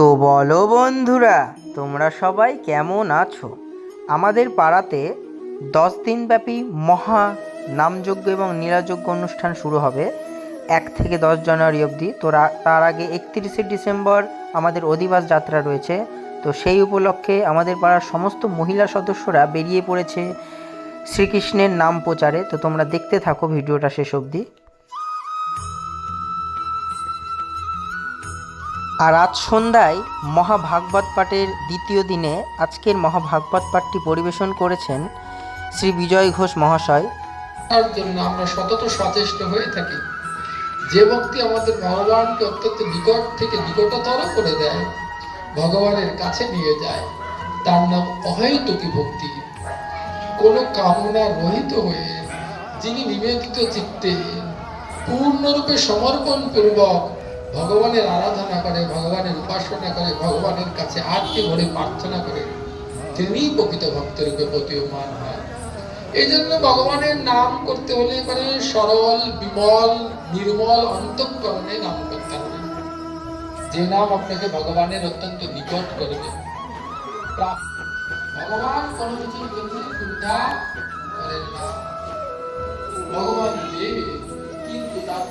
তো বলো বন্ধুরা, তোমরা সবাই কেমন আছো? আমাদের পাড়াতে 10 দিনব্যাপী মহা নামযজ্ঞ এবং নীলাযজ্ঞ অনুষ্ঠান শুরু হবে 1 থেকে 10 জানুয়ারি অবধি। তো তার আগে 31শে ডিসেম্বর আমাদের অধিবাস যাত্রা রয়েছে। তো সেই উপলক্ষে আমাদের পাড়ার সমস্ত মহিলা সদস্যরা বেরিয়ে পড়েছে শ্রীকৃষ্ণের নাম প্রচারে। তো তোমরা দেখতে থাকো ভিডিওটা শেষ অবধি। আর আজ সন্ধ্যায় মহাভাগবত পাঠের দ্বিতীয় দিনে আজকের মহাভাগবত পাঠটি পরিবেশন করেছেন শ্রী বিজয় ঘোষ মহাশয়। তার জন্য আমরা সতত সচেষ্ট হয়ে থাকি। যে ভক্তি আমাদের ভগবানকে অত্যন্ত নিকট থেকে নিকটতর করে দেয়, ভগবানের কাছে নিয়ে যায়, তার নাম অহেতুকী ভক্তি। কোনো কামনা রহিত হয়ে যিনি নিবেদিত চিত্তে পূর্ণরূপে সমর্পণ পূর্বক ভগবানের আরাধনা করে, ভগবানের উপাসনা করে, ভগবানের কাছে আটকে ভরে প্রার্থনা করে, তিনি প্রকৃত ভক্তরূপে প্রতীয়মান হয়। এই জন্য ভগবানের নাম করতে হলে মানে সরল, বিমল, নির্মল অন্তঃকরণে নাম করতে হবে। যে নাম আপনাকে ভগবানের অত্যন্ত নিকট করবে। ভগবান কোনো কিছুর জন্য চিন্তা করেন না, ভগবান দেবে, কিন্তু তার